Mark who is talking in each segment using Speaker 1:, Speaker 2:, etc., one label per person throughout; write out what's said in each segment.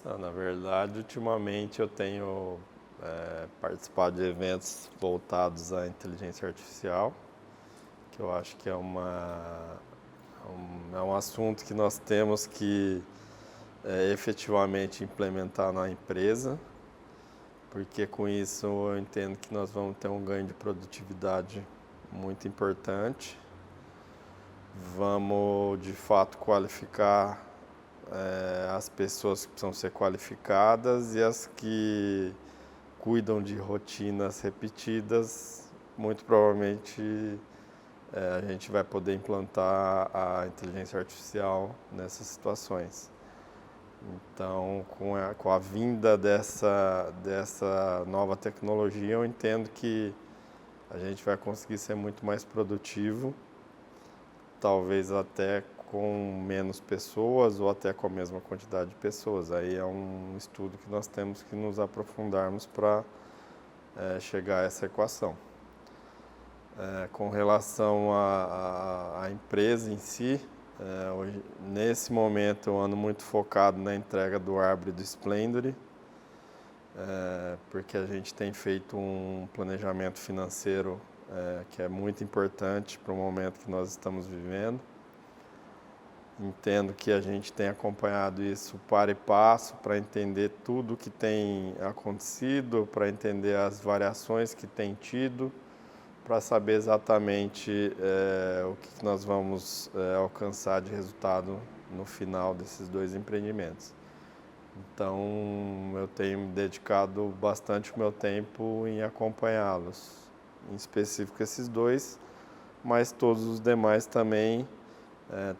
Speaker 1: Não, na verdade, ultimamente eu tenho participado de eventos voltados à inteligência artificial, que eu acho que é um assunto que nós temos que efetivamente implementar na empresa, porque com isso eu entendo que nós vamos ter um ganho de produtividade muito importante. Vamos de fato qualificar as pessoas que precisam ser qualificadas e as que cuidam de rotinas repetidas, muito provavelmente a gente vai poder implantar a inteligência artificial nessas situações. Então, com a vinda dessa nova tecnologia, eu entendo que a gente vai conseguir ser muito mais produtivo, talvez até com menos pessoas ou até com a mesma quantidade de pessoas. Aí é um estudo que nós temos que nos aprofundarmos para chegar a essa equação. Com relação à empresa em si, nesse momento eu ando muito focado na entrega do Arbor e do Splendor, porque a gente tem feito um planejamento financeiro que é muito importante para o momento que nós estamos vivendo. Entendo que a gente tem acompanhado isso para e passo para entender tudo o que tem acontecido, para entender as variações que tem tido, para saber exatamente o que nós vamos alcançar de resultado no final desses dois empreendimentos. Então, eu tenho me dedicado bastante o meu tempo em acompanhá-los, em específico esses dois, mas todos os demais também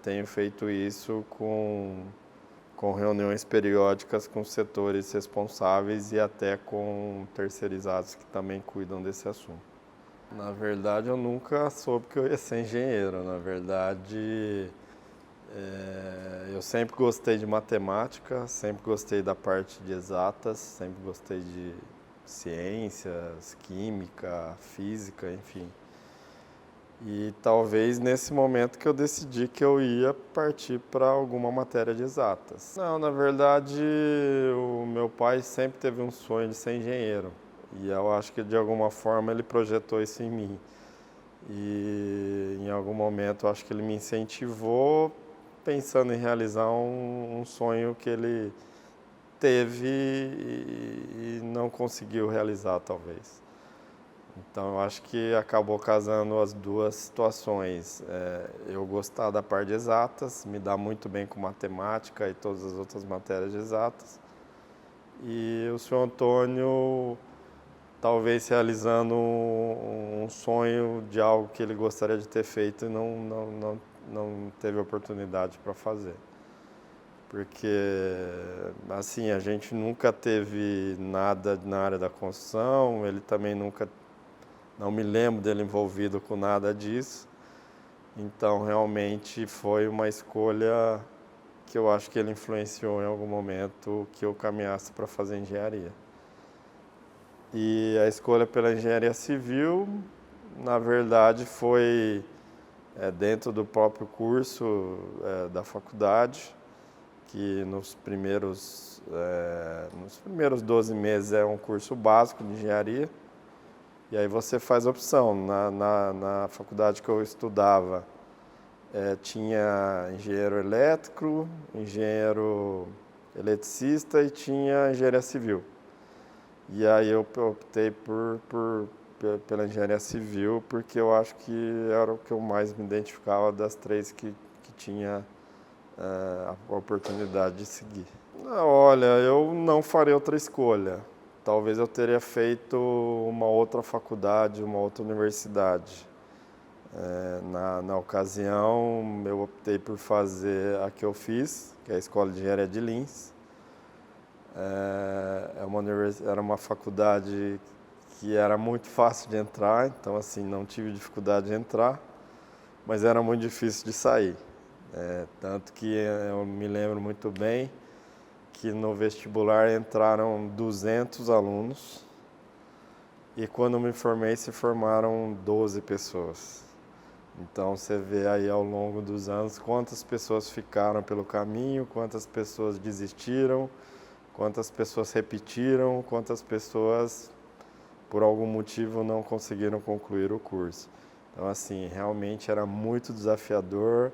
Speaker 1: tenho feito isso com reuniões periódicas com setores responsáveis e até com terceirizados que também cuidam desse assunto. Na verdade, eu nunca soube que eu ia ser engenheiro. Na verdade, eu sempre gostei de matemática, sempre gostei da parte de exatas, sempre gostei de ciências, química, física, enfim. E talvez nesse momento que eu decidi que eu ia partir para alguma matéria de exatas. Não, na verdade, o meu pai sempre teve um sonho de ser engenheiro. E eu acho que de alguma forma ele projetou isso em mim. E em algum momento eu acho que ele me incentivou pensando em realizar um sonho que ele teve e não conseguiu realizar, talvez. Então eu acho que acabou casando as duas situações. Eu gostar da parte de exatas, me dá muito bem com matemática e todas as outras matérias de exatas. E o senhor Antônio talvez realizando um sonho de algo que ele gostaria de ter feito e não teve oportunidade para fazer. Porque, assim, a gente nunca teve nada na área da construção, ele também nunca, não me lembro dele envolvido com nada disso. Então, realmente foi uma escolha que eu acho que ele influenciou em algum momento que eu caminhasse para fazer engenharia. E a escolha pela engenharia civil, na verdade, foi dentro do próprio curso da faculdade, que nos primeiros 12 meses é um curso básico de engenharia, e aí você faz opção. Na faculdade que eu estudava, tinha engenheiro elétrico, engenheiro eletricista e tinha engenharia civil. E aí eu optei pela engenharia civil, porque eu acho que era o que eu mais me identificava das três que tinha a oportunidade de seguir. Olha, eu não farei outra escolha. Talvez eu teria feito uma outra faculdade, uma outra universidade. Na ocasião, eu optei por fazer a que eu fiz, que é a Escola de Engenharia de Lins. Era uma faculdade que era muito fácil de entrar, então assim, não tive dificuldade de entrar, mas era muito difícil de sair. Tanto que eu me lembro muito bem que no vestibular entraram 200 alunos e quando me formei se formaram 12 pessoas. Então você vê aí ao longo dos anos quantas pessoas ficaram pelo caminho, quantas pessoas desistiram, quantas pessoas repetiram, quantas pessoas, por algum motivo, não conseguiram concluir o curso. Então, assim, realmente era muito desafiador,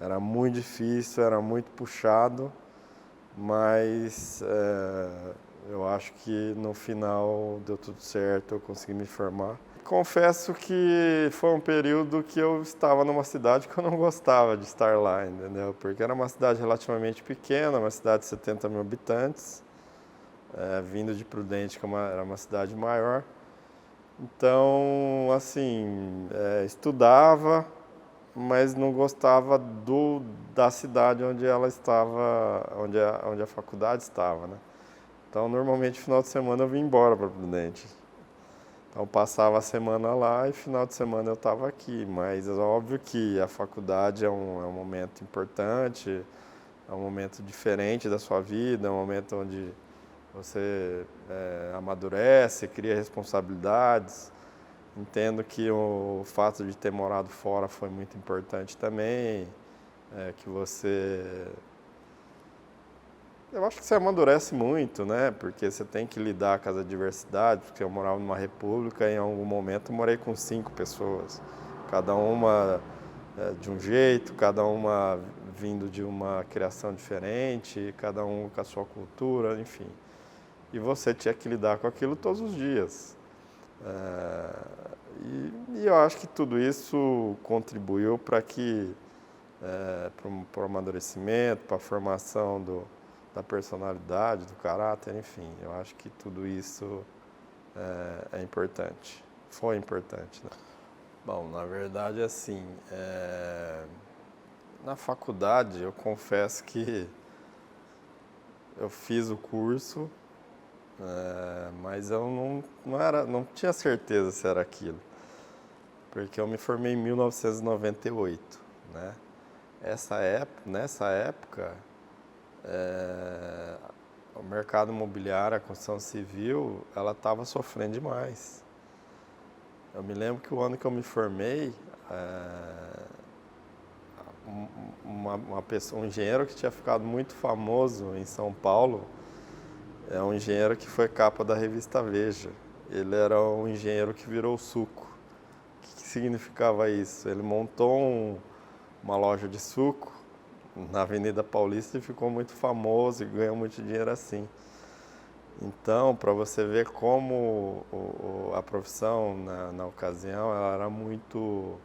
Speaker 1: era muito difícil, era muito puxado, mas eu acho que no final deu tudo certo, eu consegui me formar. Confesso que foi um período que eu estava numa cidade que eu não gostava de estar lá, entendeu? Porque era uma cidade relativamente pequena, uma cidade de 70 mil habitantes, vindo de Prudente, que era uma cidade maior. Então, assim, estudava, mas não gostava da cidade onde ela estava, onde a faculdade estava, né? Então, normalmente, no final de semana eu vim embora para Prudente. Então, passava a semana lá e final de semana eu estava aqui. Mas é óbvio que a faculdade é um momento importante, é um momento diferente da sua vida, é um momento onde você amadurece, cria responsabilidades. Entendo que o fato de ter morado fora foi muito importante também, que você... Eu acho que você amadurece muito, né? Porque você tem que lidar com as diversidades, porque eu morava numa república e em algum momento eu morei com 5 pessoas, cada uma de um jeito, cada uma vindo de uma criação diferente, cada um com a sua cultura, enfim. E você tinha que lidar com aquilo todos os dias. E eu acho que tudo isso contribuiu para que, para o amadurecimento, para a formação da personalidade, do caráter, enfim. Eu acho que tudo isso é importante. Foi importante, né? Bom, na verdade, assim, na faculdade eu confesso que eu fiz o curso, mas eu não tinha certeza se era aquilo, porque eu me formei em 1998, né? Nessa época, o mercado imobiliário, a construção civil, ela estava sofrendo demais. Eu me lembro que o ano que eu me formei, um engenheiro que tinha ficado muito famoso em São Paulo, é um engenheiro que foi capa da revista Veja. Ele era um engenheiro que virou suco. O que significava isso? Ele montou uma loja de suco na Avenida Paulista e ficou muito famoso e ganhou muito dinheiro assim. Então, para você ver como a profissão na ocasião ela era muito,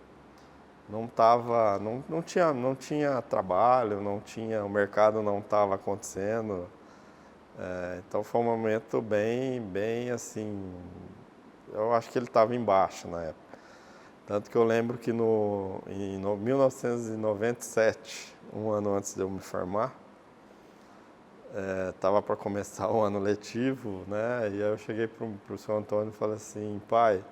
Speaker 1: não tinha trabalho, o mercado não estava acontecendo. Então foi um momento bem assim, eu acho que ele estava embaixo na época. Tanto que eu lembro que em 1997, um ano antes de eu me formar, estava para começar o ano letivo, né? E aí eu cheguei para o seu Antônio e falei assim, pai,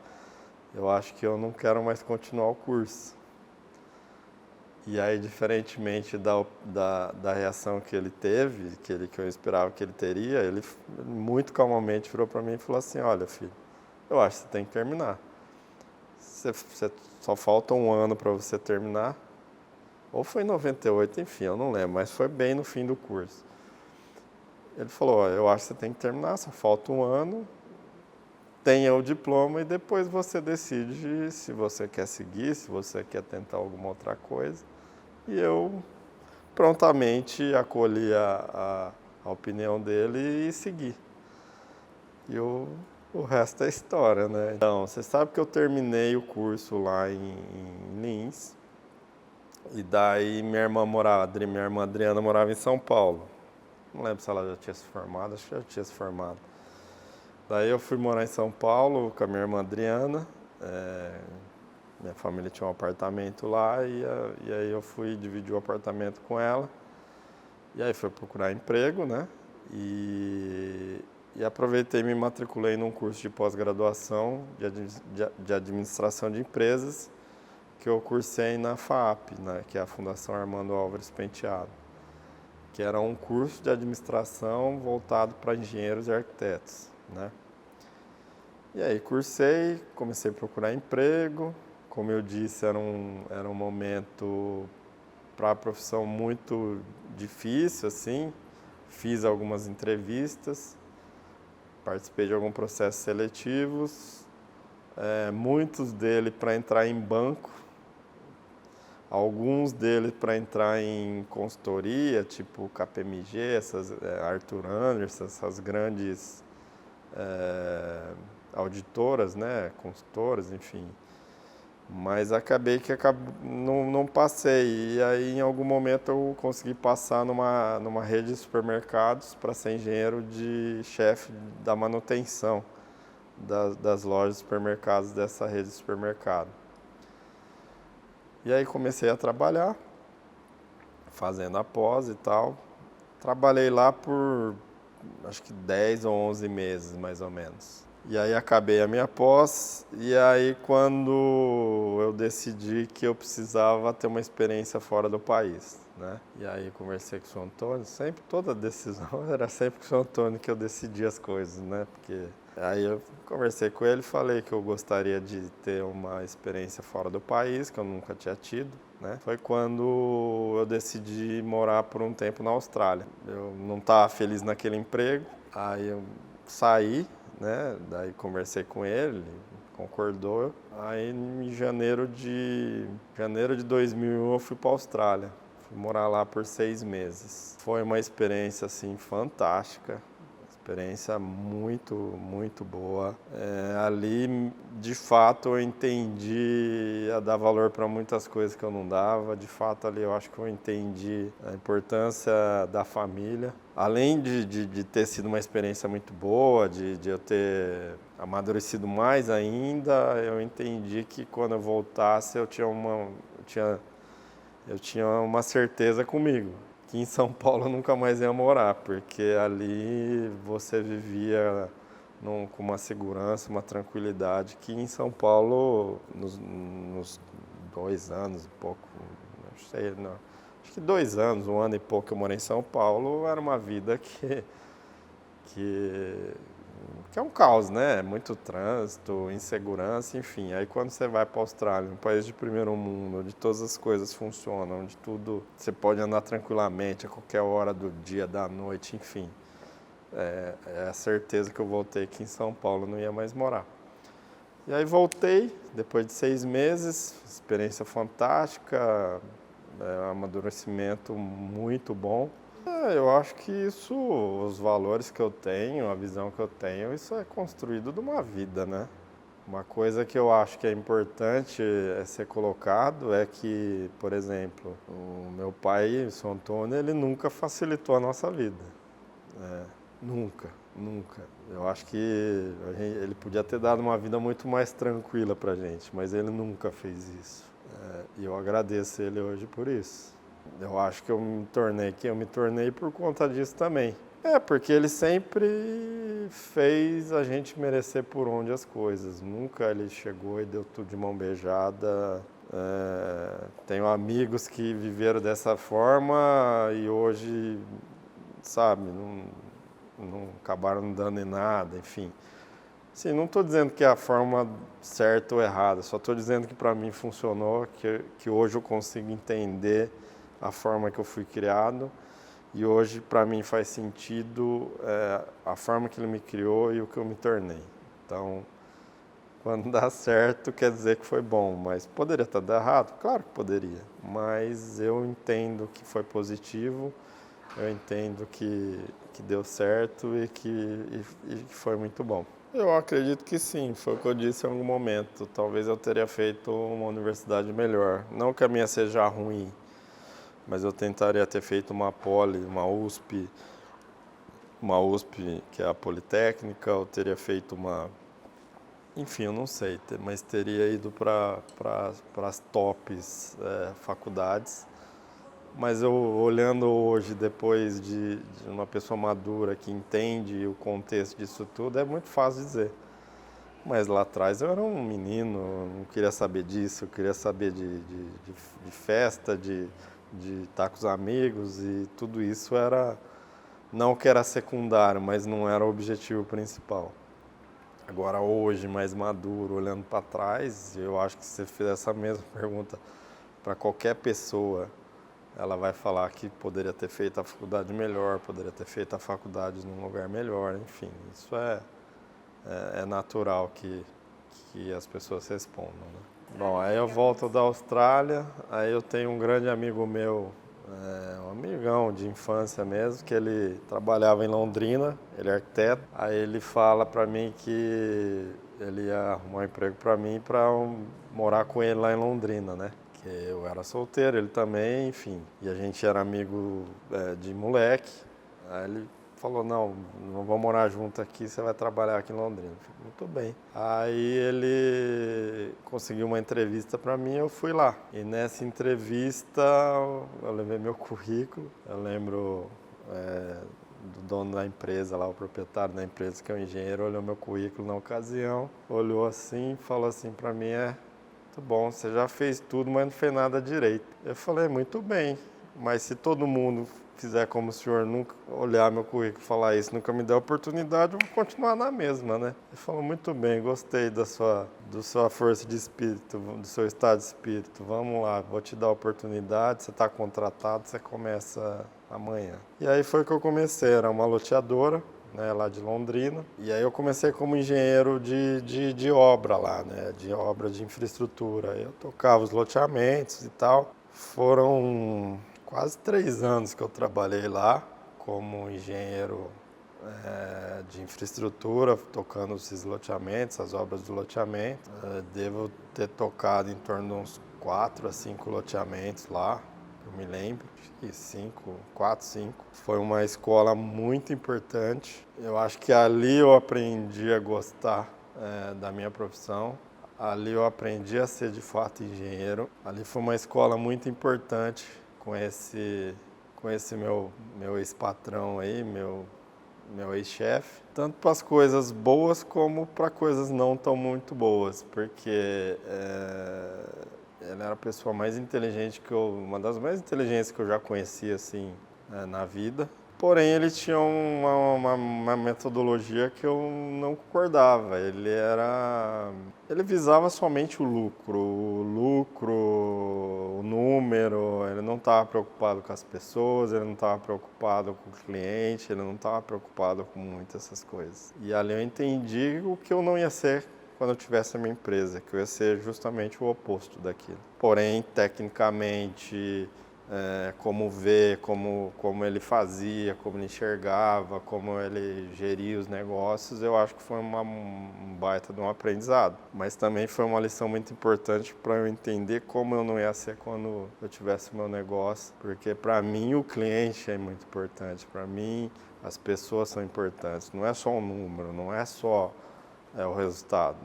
Speaker 1: eu acho que eu não quero mais continuar o curso. E aí, diferentemente da reação que ele teve, que eu esperava que ele teria, ele muito calmamente virou para mim e falou assim, olha, filho, eu acho que você tem que terminar. Você só falta um ano para você terminar. Ou foi em 98, enfim, eu não lembro, mas foi bem no fim do curso. Ele falou, ó, eu acho que você tem que terminar, só falta um ano, tenha o diploma e depois você decide se você quer seguir, se você quer tentar alguma outra coisa. E eu prontamente acolhi a opinião dele e segui. E o resto é história, né? Então, você sabe que eu terminei o curso lá em Lins, e daí minha irmã Adriana morava em São Paulo. Não lembro se ela já tinha se formado, acho que já tinha se formado. Daí eu fui morar em São Paulo com a minha irmã Adriana. Minha família tinha um apartamento lá e aí eu fui dividir o apartamento com ela. E aí fui procurar emprego, né? E aproveitei e me matriculei num curso de pós-graduação de administração de empresas que eu cursei na FAAP, né? Que é a Fundação Armando Álvares Penteado, que era um curso de administração voltado para engenheiros e arquitetos, né? E aí cursei, comecei a procurar emprego. Como eu disse, era um momento para a profissão muito difícil, assim, fiz algumas entrevistas, participei de alguns processos seletivos, muitos deles para entrar em banco, alguns deles para entrar em consultoria, tipo KPMG, Arthur Andersen, essas grandes auditoras, né, consultoras, enfim. Mas acabei que não passei. E aí, em algum momento, eu consegui passar numa rede de supermercados para ser engenheiro de chefe da manutenção das lojas de supermercados dessa rede de supermercado. E aí comecei a trabalhar, fazendo a pós e tal. Trabalhei lá por acho que 10 ou 11 meses, mais ou menos. E aí acabei a minha pós, e aí quando eu decidi que eu precisava ter uma experiência fora do país, né? E aí conversei com o Sr. Antônio, sempre, toda decisão era sempre com o Sr. Antônio que eu decidia as coisas, né? Porque aí eu conversei com ele e falei que eu gostaria de ter uma experiência fora do país, que eu nunca tinha tido, né? Foi quando eu decidi morar por um tempo na Austrália. Eu não estava feliz naquele emprego, aí eu saí, né? Daí conversei com ele, concordou. Aí em janeiro de 2001 eu fui para a Austrália. Fui morar lá por 6 meses. Foi uma experiência assim fantástica. Experiência muito, muito boa. Ali, de fato, eu entendi a dar valor para muitas coisas que eu não dava. De fato, ali eu acho que eu entendi a importância da família. Além de ter sido uma experiência muito boa, de eu ter amadurecido mais ainda, eu entendi que quando eu voltasse eu tinha uma certeza comigo, que em São Paulo eu nunca mais ia morar, porque ali você vivia com uma segurança, uma tranquilidade que em São Paulo, nos 2 anos e pouco, não sei, não, acho que 2 anos, 1 ano e pouco que eu morei em São Paulo, era uma vida que é um caos, né? Muito trânsito, insegurança, enfim. Aí quando você vai para a Austrália, um país de primeiro mundo, onde todas as coisas funcionam, onde tudo você pode andar tranquilamente a qualquer hora do dia, da noite, enfim. É a certeza que eu voltei que em São Paulo não ia mais morar. E aí voltei, depois de 6 meses, experiência fantástica, amadurecimento muito bom. Eu acho que isso, os valores que eu tenho, a visão que eu tenho, isso é construído de uma vida, né? Uma coisa que eu acho que é importante ser colocado é que, por exemplo, o meu pai, o Sr. Antônio, ele nunca facilitou a nossa vida. Nunca, nunca. Eu acho que ele podia ter dado uma vida muito mais tranquila pra gente, mas ele nunca fez isso. E eu agradeço ele hoje por isso. Eu acho que eu me tornei por conta disso também. Porque ele sempre fez a gente merecer por onde as coisas. Nunca ele chegou e deu tudo de mão beijada. Tenho amigos que viveram dessa forma e hoje, sabe, não acabaram não dando em nada, enfim. Sim, não estou dizendo que é a forma certa ou errada, só estou dizendo que para mim funcionou, que hoje eu consigo entender a forma que eu fui criado e hoje para mim faz sentido a forma que ele me criou e o que eu me tornei. Então, quando dá certo quer dizer que foi bom, mas poderia estar dando errado? Claro que poderia, mas eu entendo que foi positivo, eu entendo que deu certo e que foi muito bom. Eu acredito que sim, foi o que eu disse em algum momento. Talvez eu teria feito uma universidade melhor. Não que a minha seja ruim, mas eu tentaria ter feito uma Poli, uma USP que é a Politécnica, eu teria feito enfim, eu não sei, mas teria ido para as tops faculdades. Mas eu olhando hoje, depois de uma pessoa madura que entende o contexto disso tudo, é muito fácil dizer. Mas lá atrás eu era um menino, não queria saber disso, eu queria saber de festa, de estar com os amigos e tudo isso era, não que era secundário, mas não era o objetivo principal. Agora hoje, mais maduro, olhando para trás, eu acho que se você fizer essa mesma pergunta para qualquer pessoa ela vai falar que poderia ter feito a faculdade melhor, poderia ter feito a faculdade num lugar melhor, enfim, isso é natural que as pessoas respondam, né? Bom, aí eu volto da Austrália, aí eu tenho um grande amigo meu, um amigão de infância mesmo, que ele trabalhava em Londrina, ele é arquiteto, aí ele fala pra mim que ele ia arrumar um emprego pra mim pra morar com ele lá em Londrina, né? Que eu era solteiro, ele também, enfim, e a gente era amigo de moleque, aí ele falou, não vamos morar junto aqui, você vai trabalhar aqui em Londrina. Eu falei, muito bem. Aí ele conseguiu uma entrevista para mim, eu fui lá. E nessa entrevista eu levei meu currículo, eu lembro do dono da empresa lá, o proprietário da empresa, que é um engenheiro, olhou meu currículo na ocasião, olhou assim e falou assim para mim, muito bom, você já fez tudo, mas não fez nada direito. Eu falei, muito bem, mas se todo mundo fizer como o senhor nunca olhar meu currículo e falar isso, nunca me der oportunidade, eu vou continuar na mesma, né? Ele falou, muito bem, gostei da sua força de espírito, do seu estado de espírito. Vamos lá, vou te dar a oportunidade, você está contratado, você começa amanhã. E aí foi que eu comecei, era uma loteadora, né, lá de Londrina. E aí eu comecei como engenheiro de obra lá, né, de obra de infraestrutura. Eu tocava os loteamentos e tal. Foram quase 3 anos que eu trabalhei lá como engenheiro de infraestrutura, tocando esses loteamentos, as obras do loteamento. Devo ter tocado em torno de uns 4 a 5 loteamentos lá, eu me lembro, acho que 5, 4, 5. Foi uma escola muito importante. Eu acho que ali eu aprendi a gostar da minha profissão. Ali eu aprendi a ser de fato engenheiro. Ali foi uma escola muito importante com esse meu ex-patrão aí, meu ex-chefe, tanto para as coisas boas como para coisas não tão muito boas, porque ele era a pessoa mais inteligente uma das mais inteligentes que eu já conheci assim na vida. Porém, ele tinha uma metodologia que eu não concordava. Ele visava somente o número. Ele não estava preocupado com as pessoas, ele não estava preocupado com o cliente, ele não estava preocupado com muitas essas coisas. E ali eu entendi o que eu não ia ser quando eu tivesse a minha empresa, que eu ia ser justamente o oposto daquilo. Porém, tecnicamente, como ver, como ele fazia, como ele enxergava, como ele geria os negócios, eu acho que foi um baita de um aprendizado. Mas também foi uma lição muito importante para eu entender como eu não ia ser quando eu tivesse meu negócio, porque para mim o cliente é muito importante, para mim as pessoas são importantes, não é só um número, não é só o resultado.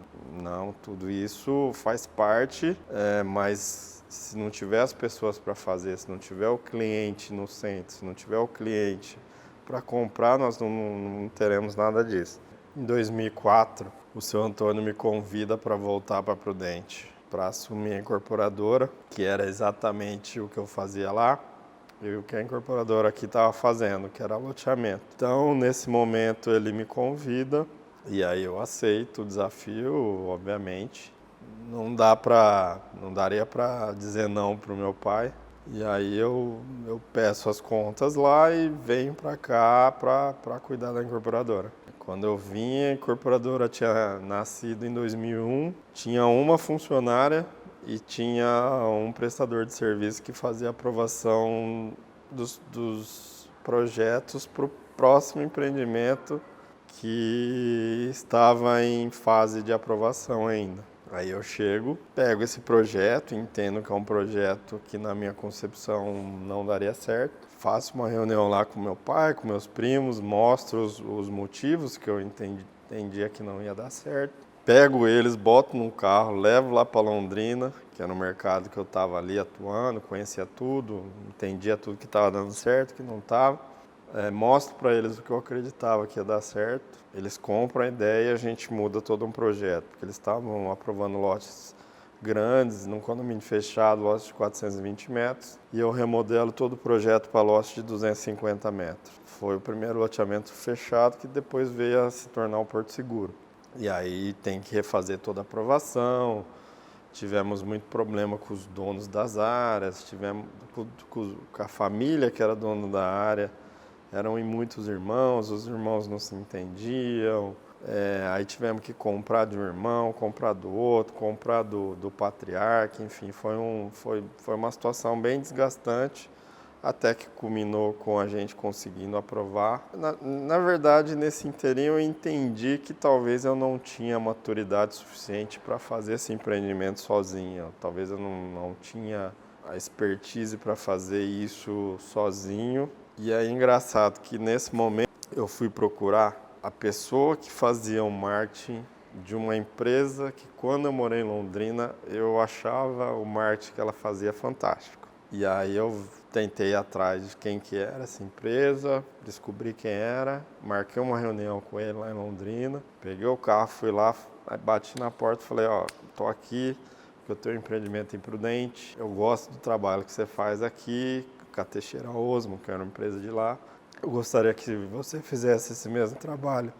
Speaker 1: Não, tudo isso faz parte, mas se não tiver as pessoas para fazer, se não tiver o cliente no centro, se não tiver o cliente para comprar, nós não teremos nada disso. Em 2004, o seu Antônio me convida para voltar para Prudente, para assumir a incorporadora, que era exatamente o que eu fazia lá e o que a incorporadora aqui estava fazendo, que era loteamento. Então, nesse momento, ele me convida e aí eu aceito o desafio, obviamente. Não daria para dizer não para o meu pai. E aí eu peço as contas lá e venho para cá para cuidar da incorporadora. Quando eu vim, a incorporadora tinha nascido em 2001, tinha uma funcionária e tinha um prestador de serviço que fazia a aprovação dos projetos para o próximo empreendimento que estava em fase de aprovação ainda. Aí eu chego, pego esse projeto, entendo que é um projeto que na minha concepção não daria certo, faço uma reunião lá com meu pai, com meus primos, mostro os motivos que eu entendia que não ia dar certo. Pego eles, boto num carro, levo lá para Londrina, que era no mercado que eu estava ali atuando, conhecia tudo, entendia tudo que estava dando certo, que não estava. Mostro para eles o que eu acreditava que ia dar certo. Eles compram a ideia e a gente muda todo um projeto, porque eles estavam aprovando lotes grandes, num condomínio fechado, lotes de 420 metros, e eu remodelo todo o projeto para lotes de 250 metros. Foi o primeiro loteamento fechado que depois veio a se tornar um Porto Seguro. E aí tem que refazer toda a aprovação, tivemos muito problema com os donos das áreas, tivemos com a família que era dono da área, eram em muitos irmãos, os irmãos não se entendiam, aí tivemos que comprar de um irmão, comprar do outro, comprar do patriarca, enfim, foi uma situação bem desgastante, até que culminou com a gente conseguindo aprovar. Na verdade, nesse inteirinho eu entendi que talvez eu não tinha maturidade suficiente para fazer esse empreendimento sozinho. Talvez eu não tinha a expertise para fazer isso sozinho. E é engraçado que nesse momento eu fui procurar a pessoa que fazia o marketing de uma empresa que, quando eu morei em Londrina, eu achava o marketing que ela fazia fantástico. E aí eu tentei ir atrás de quem que era essa empresa, descobri quem era, marquei uma reunião com ele lá em Londrina, peguei o carro, fui lá, bati na porta e falei, ó, tô aqui porque eu tenho um empreendimento imprudente, eu gosto do trabalho que você faz aqui, com a Teixeira Osmo, que era uma empresa de lá, eu gostaria que você fizesse esse mesmo trabalho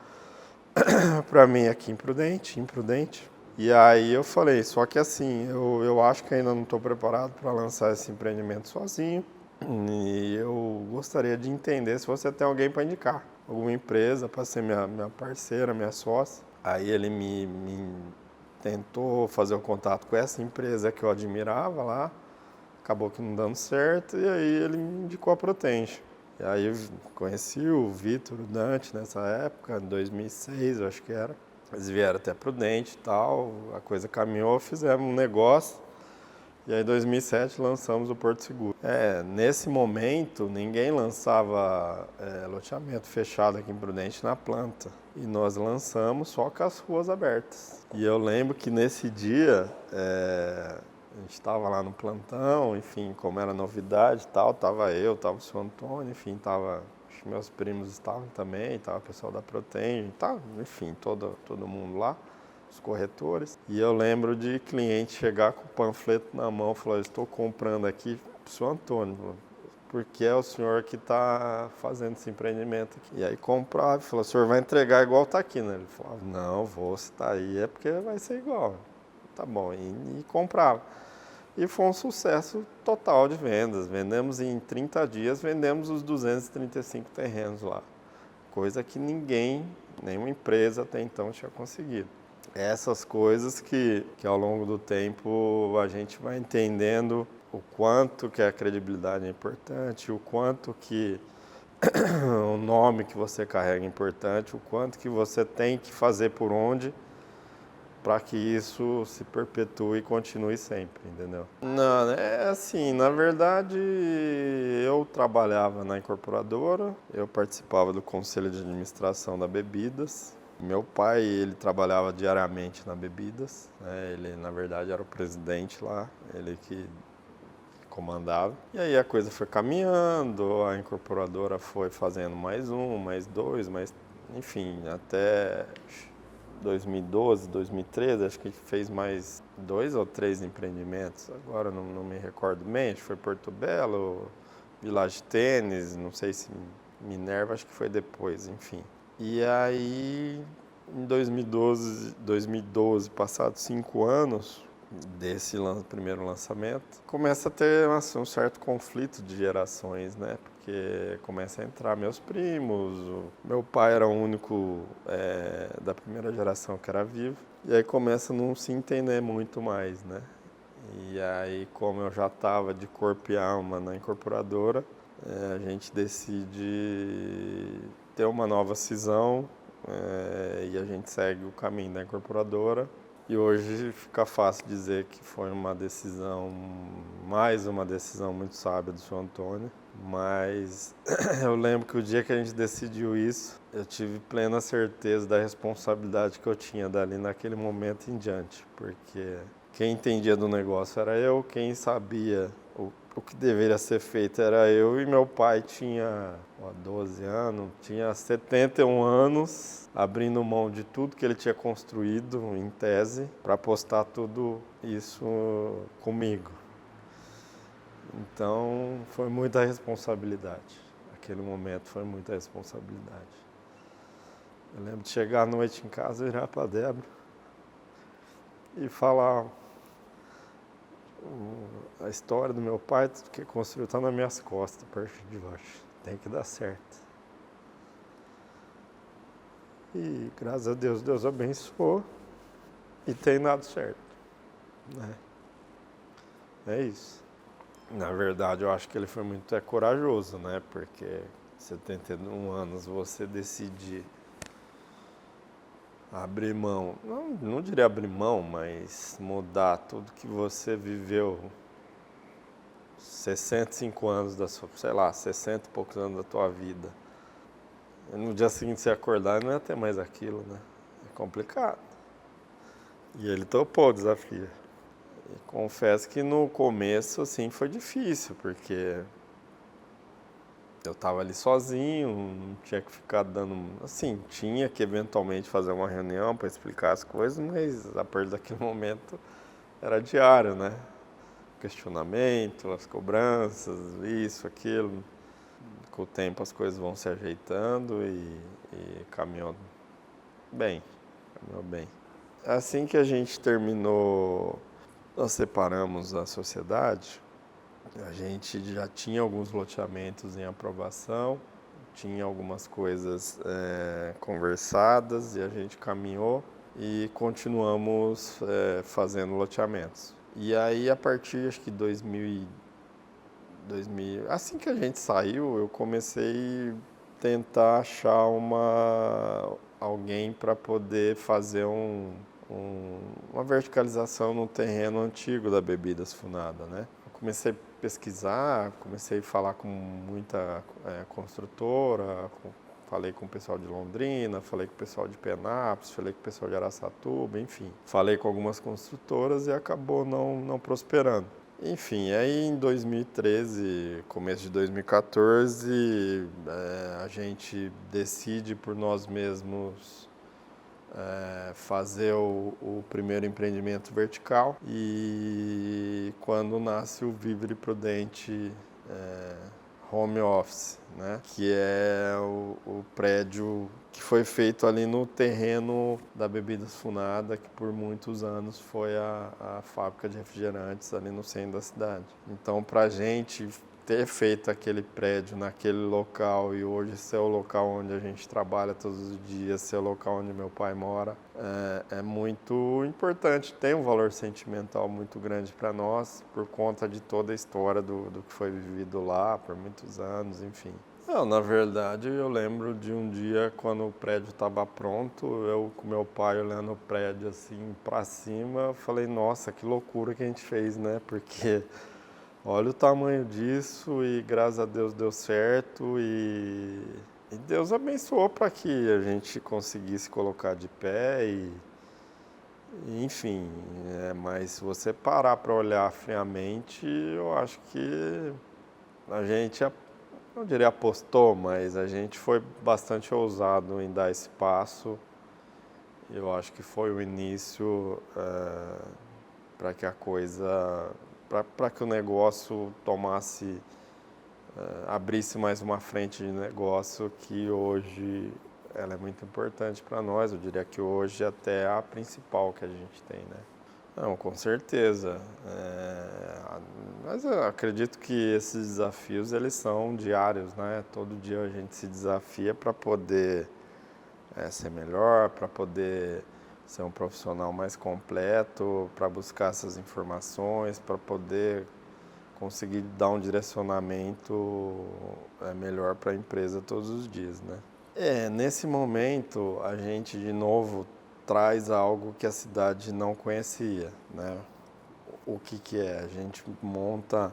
Speaker 1: para mim aqui imprudente. E aí eu falei, só que assim, eu acho que ainda não estou preparado para lançar esse empreendimento sozinho. E eu gostaria de entender se você tem alguém para indicar, alguma empresa para ser minha parceira, minha sócia. Aí ele me tentou fazer o contato com essa empresa que eu admirava lá, acabou que não dando certo, e aí ele me indicou a Protenge. E aí eu conheci o Vitor, o Dante nessa época, em 2006 eu acho que era. Eles vieram até Prudente e tal, a coisa caminhou, fizemos um negócio. E aí em 2007 lançamos o Porto Seguro. Nesse momento ninguém lançava loteamento fechado aqui em Prudente na planta. E nós lançamos só com as ruas abertas. E eu lembro que nesse dia a gente estava lá no plantão, enfim, como era novidade e tal, estava eu, estava o seu Antônio, enfim, acho que meus primos estavam também, estava o pessoal da Protenge, enfim, todo mundo lá, os corretores. E eu lembro de cliente chegar com o panfleto na mão e falar, estou comprando aqui para o seu Antônio, porque é o senhor que está fazendo esse empreendimento aqui. E aí comprava e falou, o senhor vai entregar igual está aqui, né? Ele falava, não, se está aí é porque vai ser igual. Tá bom, e comprava. E foi um sucesso total de vendas. Vendemos em 30 dias, vendemos os 235 terrenos lá. Coisa que nenhuma empresa até então tinha conseguido. Essas coisas que ao longo do tempo a gente vai entendendo o quanto que a credibilidade é importante, o quanto que o nome que você carrega é importante, o quanto que você tem que fazer por onde para que isso se perpetue e continue sempre, entendeu? Não, é assim, na verdade eu trabalhava na incorporadora, eu participava do conselho de administração da Bebidas. Meu pai, ele trabalhava diariamente na Bebidas, né? Ele na verdade era o presidente lá, ele que comandava. E aí a coisa foi caminhando, a incorporadora foi fazendo mais um, mais dois, enfim, até 2012, 2013, acho que fez mais 2 ou 3 empreendimentos, agora não me recordo bem, acho que foi Porto Belo, Village Tênis, não sei se Minerva, acho que foi depois, enfim. E aí, em 2012, passados 5 anos desse primeiro lançamento, começa a ter um certo conflito de gerações, né? Porque começa a entrar meus primos, meu pai era o único da primeira geração que era vivo, e aí começa a não se entender muito mais, né? E aí, como eu já estava de corpo e alma na incorporadora, a gente decide ter uma nova cisão e a gente segue o caminho da incorporadora. E hoje fica fácil dizer que foi mais uma decisão muito sábia do Sr. Antônio. Mas eu lembro que o dia que a gente decidiu isso, eu tive plena certeza da responsabilidade que eu tinha dali naquele momento em diante. Porque quem entendia do negócio era eu, quem sabia o que deveria ser feito era eu, e meu pai tinha 12 anos, tinha 71 anos, abrindo mão de tudo que ele tinha construído em tese para apostar tudo isso comigo. Então foi muita responsabilidade, aquele momento foi muita responsabilidade. Eu lembro de chegar à noite em casa, virar para a Débora e falar, A história do meu pai, tudo que construiu está nas minhas costas, a partir de hoje. Tem que dar certo. E graças a Deus, Deus abençoou e tem dado certo, né? É isso. Na verdade, eu acho que ele foi muito corajoso, né? Porque 71 anos você decidir abrir mão, não diria abrir mão, mas mudar tudo que você viveu 65 anos da sua, sei lá, 60 e poucos anos da tua vida. E no dia seguinte você acordar e não ia ter mais aquilo, né? É complicado. E ele topou o desafio. E confesso que no começo, assim, foi difícil, porque eu tava ali sozinho, não tinha que ficar dando. Assim, tinha que eventualmente fazer uma reunião para explicar as coisas, mas a partir daquele momento era diário, né? Questionamento, as cobranças, isso, aquilo. Com o tempo as coisas vão se ajeitando e caminhou bem, caminhou bem. Assim que a gente terminou, nós separamos a sociedade, a gente já tinha alguns loteamentos em aprovação, tinha algumas coisas conversadas e a gente caminhou e continuamos fazendo loteamentos. E aí a partir acho que 2000, assim que a gente saiu, eu comecei a tentar achar alguém para poder fazer uma verticalização no terreno antigo da Bebidas Funada, né? Eu comecei a pesquisar, comecei a falar com muita construtora, falei com o pessoal de Londrina, falei com o pessoal de Penápolis, falei com o pessoal de Araçatuba, enfim. Falei com algumas construtoras e acabou não prosperando. Enfim, aí em 2013, começo de 2014, a gente decide por nós mesmos fazer o primeiro empreendimento vertical e quando nasce o Vivere Prudente Home Office, né? Que é o prédio que foi feito ali no terreno da Bebidas Funada, que por muitos anos foi a fábrica de refrigerantes ali no centro da cidade. Então, para a gente ter feito aquele prédio naquele local e hoje ser o local onde a gente trabalha todos os dias, ser o local onde meu pai mora, é muito importante. Tem um valor sentimental muito grande para nós por conta de toda a história do que foi vivido lá por muitos anos, enfim. Não, na verdade, eu lembro de um dia quando o prédio estava pronto, eu com meu pai olhando o prédio assim para cima, falei, nossa, que loucura que a gente fez, né? Porque olha o tamanho disso e graças a Deus deu certo e Deus abençoou para que a gente conseguisse colocar de pé enfim, mas se você parar para olhar friamente, eu acho que a gente, não diria apostou, mas a gente foi bastante ousado em dar esse passo. Eu acho que foi o início para que a coisa, para que o negócio tomasse, abrisse mais uma frente de negócio que hoje ela é muito importante para nós. Eu diria que hoje até é a principal que a gente tem, né? Não, com certeza. Mas eu acredito que esses desafios eles são diários, né? Todo dia a gente se desafia para poder ser melhor, para poder ser um profissional mais completo, para buscar essas informações, para poder conseguir dar um direcionamento melhor para a empresa todos os dias, né? Nesse momento a gente de novo traz algo que a cidade não conhecia, né? O que é? A gente monta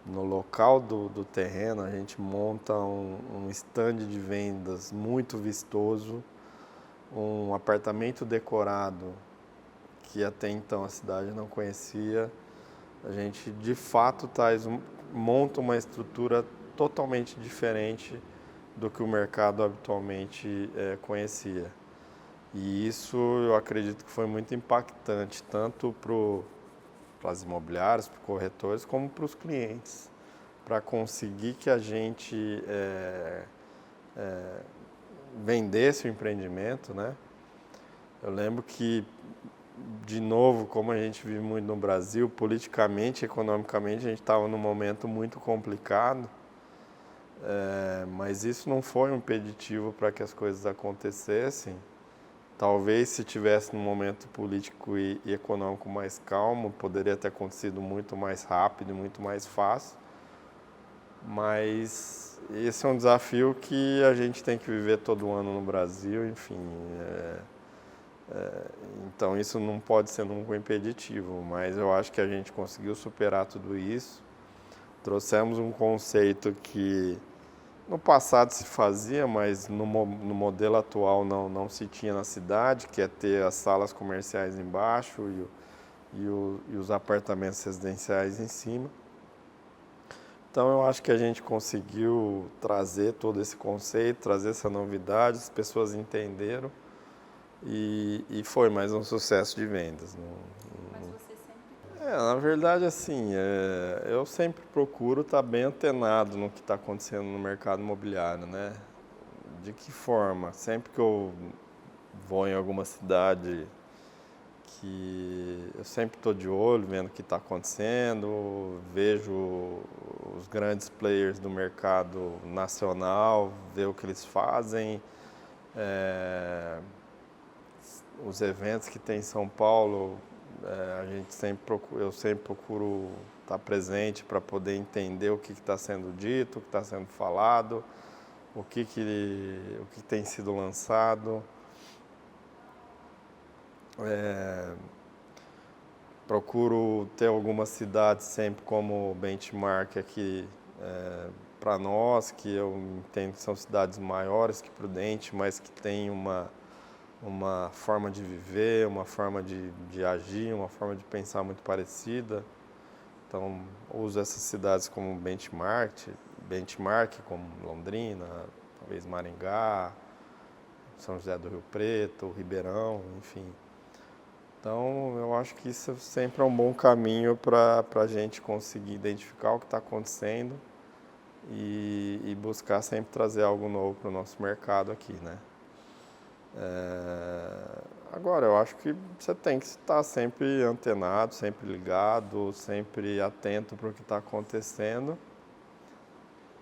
Speaker 1: no local do terreno, a gente monta um stand de vendas muito vistoso, um apartamento decorado que até então a cidade não conhecia. A gente de fato monta uma estrutura totalmente diferente do que o mercado habitualmente conhecia. E isso eu acredito que foi muito impactante, tanto para as imobiliárias, para os corretores, como para os clientes, para conseguir que a gente vendesse o empreendimento, né? Eu lembro que de novo, como a gente vive muito no Brasil, politicamente, economicamente, a gente estava num momento muito complicado, mas isso não foi um impeditivo para que as coisas acontecessem. Talvez se tivesse num momento político e econômico mais calmo, poderia ter acontecido muito mais rápido e muito mais fácil. Mas esse é um desafio que a gente tem que viver todo ano no Brasil, enfim. Então isso não pode ser nunca um impeditivo, mas eu acho que a gente conseguiu superar tudo isso. Trouxemos um conceito que no passado se fazia, mas no modelo atual não se tinha na cidade, que é ter as salas comerciais embaixo e os apartamentos residenciais em cima. Então eu acho que a gente conseguiu trazer todo esse conceito, trazer essa novidade, as pessoas entenderam e foi mais um sucesso de vendas.
Speaker 2: Mas você sempre...
Speaker 1: Na verdade, assim, eu sempre procuro estar bem antenado no que está acontecendo no mercado imobiliário, né? De que forma? Sempre que eu vou em alguma cidade que eu sempre estou de olho, vendo o que está acontecendo, vejo os grandes players do mercado nacional, ver o que eles fazem, os eventos que tem em São Paulo, eu sempre procuro estar presente para poder entender o que está sendo dito, o que está sendo falado, o que tem sido lançado. Procuro ter algumas cidades sempre como benchmark aqui para nós, que eu entendo que são cidades maiores que Prudente, mas que têm uma forma de viver, uma forma de agir, uma forma de pensar muito parecida. Então, uso essas cidades como benchmark como Londrina, talvez Maringá, São José do Rio Preto, Ribeirão, enfim. Então, eu acho que isso sempre é um bom caminho para a gente conseguir identificar o que está acontecendo e buscar sempre trazer algo novo para o nosso mercado aqui, né? Agora, eu acho que você tem que estar sempre antenado, sempre ligado, sempre atento para o que está acontecendo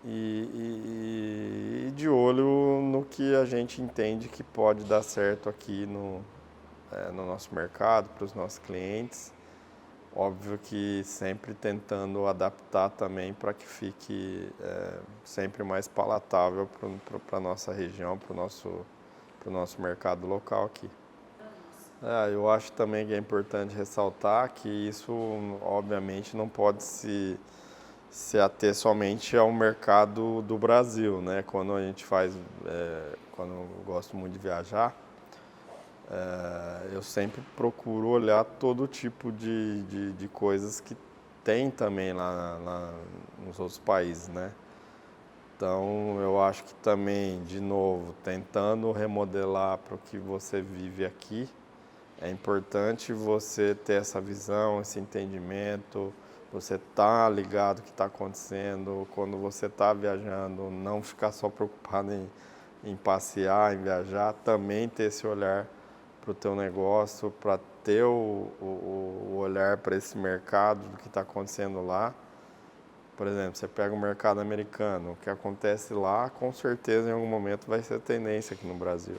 Speaker 1: e de olho no que a gente entende que pode dar certo aqui no nosso mercado, para os nossos clientes. Óbvio que sempre tentando adaptar também para que fique sempre mais palatável para a nossa região, para o nosso mercado local aqui. Eu acho também que é importante ressaltar que isso, obviamente, não pode se ater somente ao mercado do Brasil, né? Quando a gente quando eu gosto muito de viajar, eu sempre procuro olhar todo tipo de coisas que tem também lá nos outros países, né? Então, eu acho que também, de novo, tentando remodelar para o que você vive aqui, é importante você ter essa visão, esse entendimento, você tá ligado o que está acontecendo, quando você está viajando, não ficar só preocupado em passear, em viajar, também ter esse olhar para o teu negócio, para ter o olhar para esse mercado, do que está acontecendo lá. Por exemplo, você pega o mercado americano, o que acontece lá, com certeza em algum momento vai ser tendência aqui no Brasil.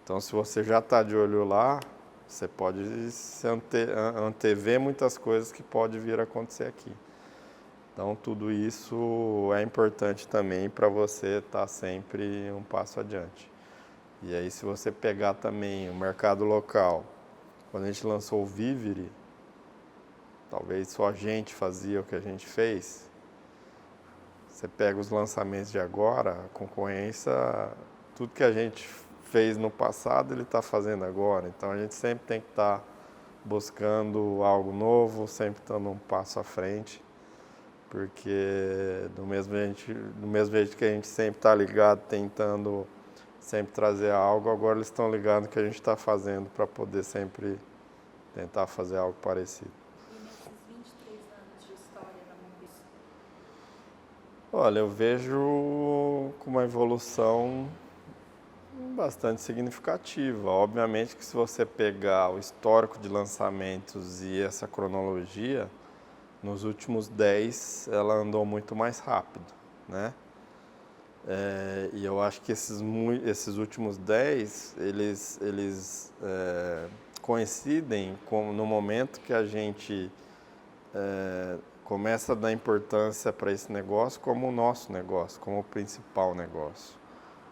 Speaker 1: Então, se você já está de olho lá, você pode se antever muitas coisas que pode vir a acontecer aqui. Então, tudo isso é importante também para você estar sempre um passo adiante. E aí, se você pegar também o mercado local, quando a gente lançou o Vivere, talvez só a gente fazia o que a gente fez. Você pega os lançamentos de agora, a concorrência, tudo que a gente fez no passado, ele está fazendo agora. Então, a gente sempre tem que estar buscando algo novo, sempre estando um passo à frente, porque do mesmo jeito que a gente sempre está ligado, tentando sempre trazer algo, agora eles estão ligados no que a gente está fazendo para poder sempre tentar fazer algo parecido.
Speaker 2: E nesses 23 anos de história da Mombis?
Speaker 1: Olha, eu vejo com uma evolução Bastante significativa. Obviamente que se você pegar o histórico de lançamentos e essa cronologia, nos últimos 10 ela andou muito mais rápido, né? E eu acho que esses últimos 10, eles coincidem no momento que a gente começa a dar importância para esse negócio como o nosso negócio, como o principal negócio.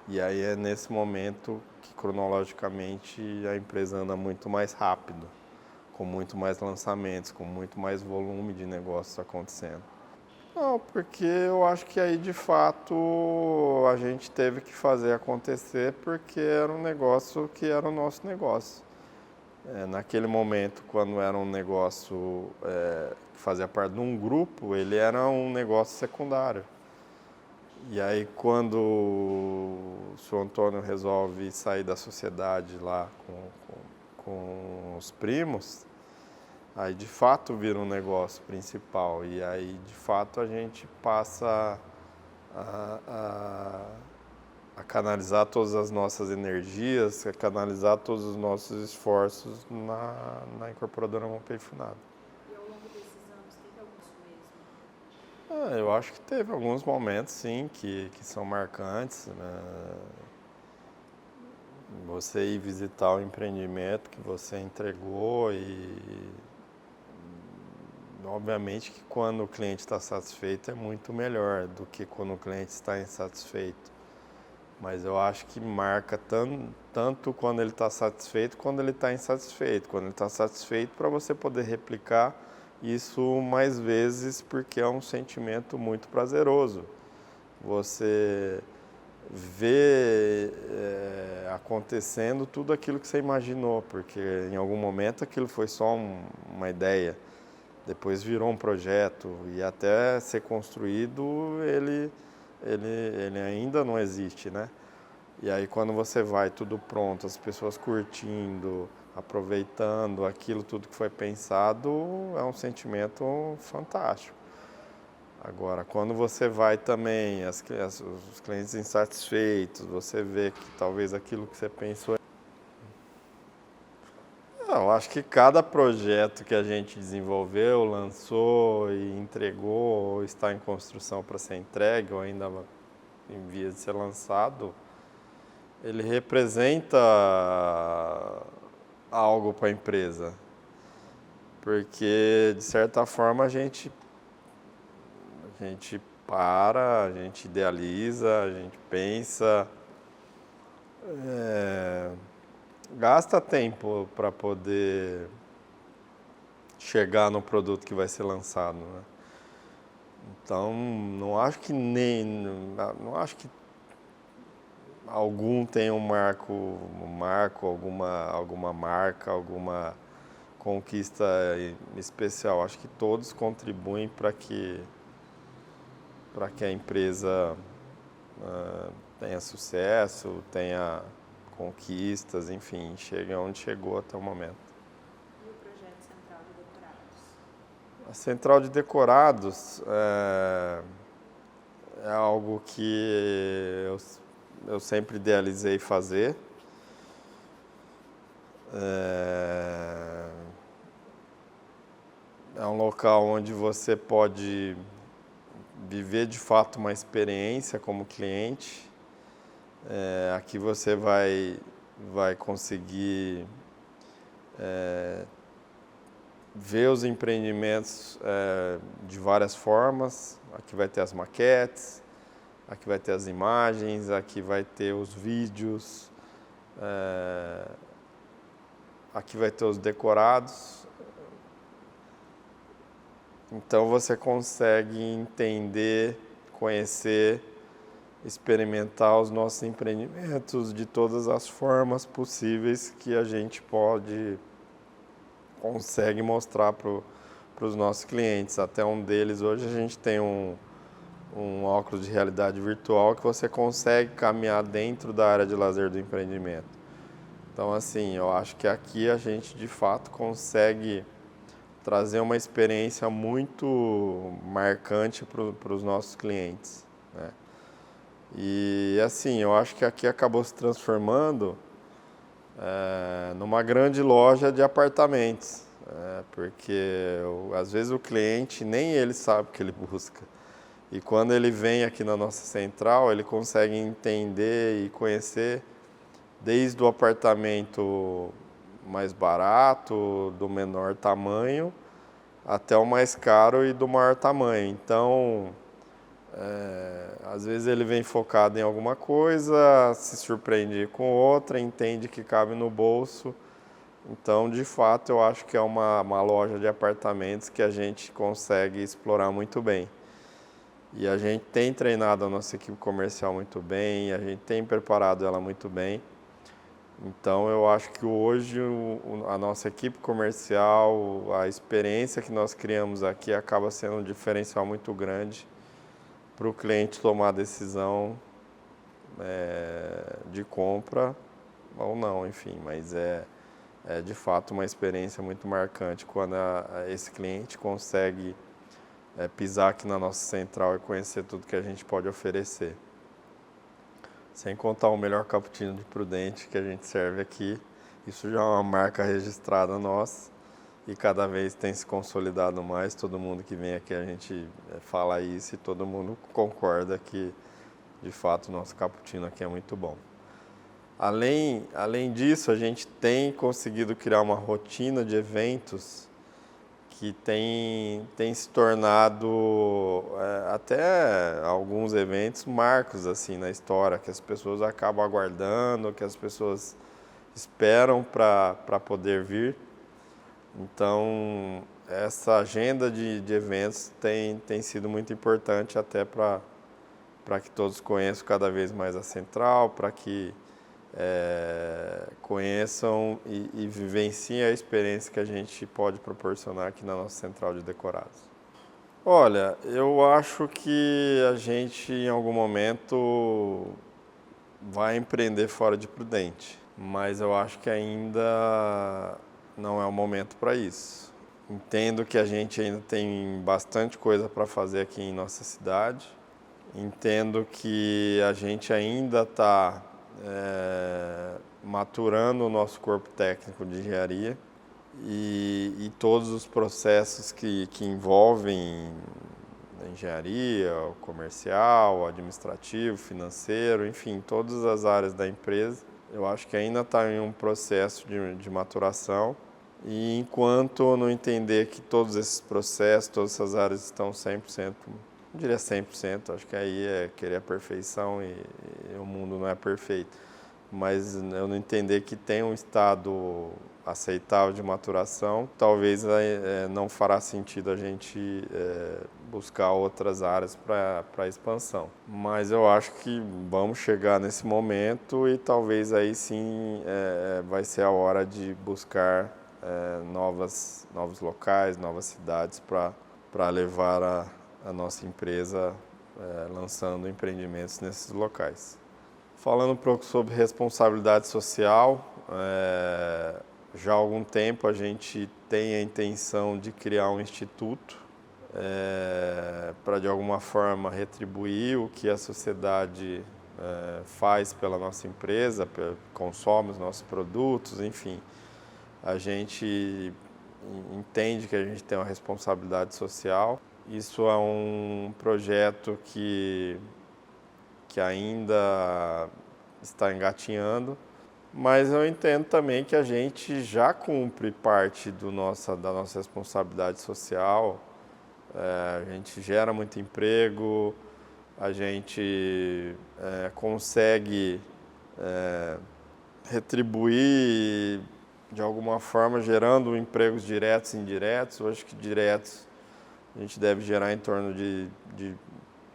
Speaker 1: E aí é nesse momento que cronologicamente a empresa anda muito mais rápido, com muito mais lançamentos, com muito mais volume de negócios acontecendo. Não, porque eu acho que aí de fato a gente teve que fazer acontecer porque era um negócio que era o nosso negócio. Naquele momento, quando era um negócio que fazia parte de um grupo, ele era um negócio secundário. E aí quando o senhor Antônio resolve sair da sociedade lá com os primos, aí de fato vira um negócio principal. E aí de fato a gente passa a canalizar todas as nossas energias, a canalizar todos os nossos esforços na incorporadora Montpei Funado.
Speaker 2: E ao longo desses anos, teve algum mesmo?
Speaker 1: Eu acho que teve alguns momentos, sim, que são marcantes, né? Você ir visitar o empreendimento que você entregou e obviamente que quando o cliente está satisfeito é muito melhor do que quando o cliente está insatisfeito. Mas eu acho que marca tanto quando ele está satisfeito quando ele está insatisfeito. Quando ele está satisfeito, para você poder replicar isso mais vezes, porque é um sentimento muito prazeroso. Você vê acontecendo tudo aquilo que você imaginou, porque em algum momento aquilo foi só uma ideia, depois virou um projeto e até ser construído ele ainda não existe, né? E aí quando você vai tudo pronto, as pessoas curtindo, aproveitando aquilo tudo que foi pensado, é um sentimento fantástico. Agora, quando você vai também, os clientes insatisfeitos, você vê que talvez aquilo que você pensou... Eu acho que cada projeto que a gente desenvolveu, lançou e entregou, ou está em construção para ser entregue, ou ainda em vias de ser lançado, ele representa algo para a empresa. Porque, de certa forma, a gente para, a gente idealiza, a gente pensa, gasta tempo para poder chegar no produto que vai ser lançado, né? Então, não acho que algum tem um marco, alguma marca, alguma conquista especial. Acho que todos contribuem para que a empresa tenha sucesso, tenha conquistas, enfim, chegue onde chegou até o momento.
Speaker 2: E o projeto Central de Decorados?
Speaker 1: A Central de Decorados é algo que eu sempre idealizei fazer. É um local onde você pode viver de fato uma experiência como cliente. Aqui você vai conseguir ver os empreendimentos de várias formas. Aqui vai ter as maquetes, aqui vai ter as imagens, aqui vai ter os vídeos, aqui vai ter os decorados. Então você consegue entender, conhecer, experimentar os nossos empreendimentos de todas as formas possíveis que a gente consegue mostrar para os nossos clientes. Até um deles, hoje a gente tem um óculos de realidade virtual que você consegue caminhar dentro da área de lazer do empreendimento. Então, assim, eu acho que aqui a gente de fato consegue trazer uma experiência muito marcante para os nossos clientes, né? E assim, eu acho que aqui acabou se transformando numa grande loja de apartamentos, porque às vezes o cliente nem ele sabe o que ele busca. E quando ele vem aqui na nossa central, ele consegue entender e conhecer desde o apartamento mais barato, do menor tamanho, até o mais caro e do maior tamanho. Então, às vezes ele vem focado em alguma coisa, se surpreende com outra, entende que cabe no bolso. Então, de fato, eu acho que é uma loja de apartamentos que a gente consegue explorar muito bem. E a gente tem treinado a nossa equipe comercial muito bem, a gente tem preparado ela muito bem. Então, eu acho que hoje a nossa equipe comercial, a experiência que nós criamos aqui acaba sendo um diferencial muito grande para o cliente tomar a decisão de compra ou não, enfim. Mas é de fato uma experiência muito marcante quando esse cliente consegue pisar aqui na nossa central e conhecer tudo que a gente pode oferecer. Sem contar o melhor cappuccino de Prudente que a gente serve aqui. Isso já é uma marca registrada nossa e cada vez tem se consolidado mais. Todo mundo que vem aqui a gente fala isso e todo mundo concorda que, de fato, o nosso cappuccino aqui é muito bom. Além disso, a gente tem conseguido criar uma rotina de eventos que tem se tornado até alguns eventos marcos assim na história, que as pessoas acabam aguardando, que as pessoas esperam para poder vir. Então, essa agenda de eventos tem sido muito importante até para que todos conheçam cada vez mais a central, para que conheçam e vivenciem a experiência que a gente pode proporcionar aqui na nossa central de decorados. Olha, eu acho que a gente em algum momento vai empreender fora de Prudente, mas eu acho que ainda não é o momento para isso. Entendo que a gente ainda tem bastante coisa para fazer aqui em nossa cidade. Entendo que a gente ainda está maturando o nosso corpo técnico de engenharia e todos os processos que envolvem a engenharia, o comercial, o administrativo, financeiro, enfim, todas as áreas da empresa. Eu acho que ainda está em um processo de maturação e enquanto eu não entender que todos esses processos, todas essas áreas estão 100%, não diria 100%, acho que aí é querer a perfeição e o mundo não é perfeito. Mas eu não entender que tem um estado aceitável de maturação, talvez não fará sentido a gente buscar outras áreas para expansão. Mas eu acho que vamos chegar nesse momento e talvez aí sim vai ser a hora de buscar novos locais, novas cidades para levar a nossa empresa lançando empreendimentos nesses locais. Falando um pouco sobre responsabilidade social, já há algum tempo a gente tem a intenção de criar um instituto para de alguma forma retribuir o que a sociedade faz pela nossa empresa, consome os nossos produtos, enfim. A gente entende que a gente tem uma responsabilidade social. Isso é um projeto que ainda está engatinhando, mas eu entendo também que a gente já cumpre parte da nossa responsabilidade social. A gente gera muito emprego, a gente consegue retribuir de alguma forma gerando empregos diretos e indiretos. Eu acho que diretos a gente deve gerar em torno de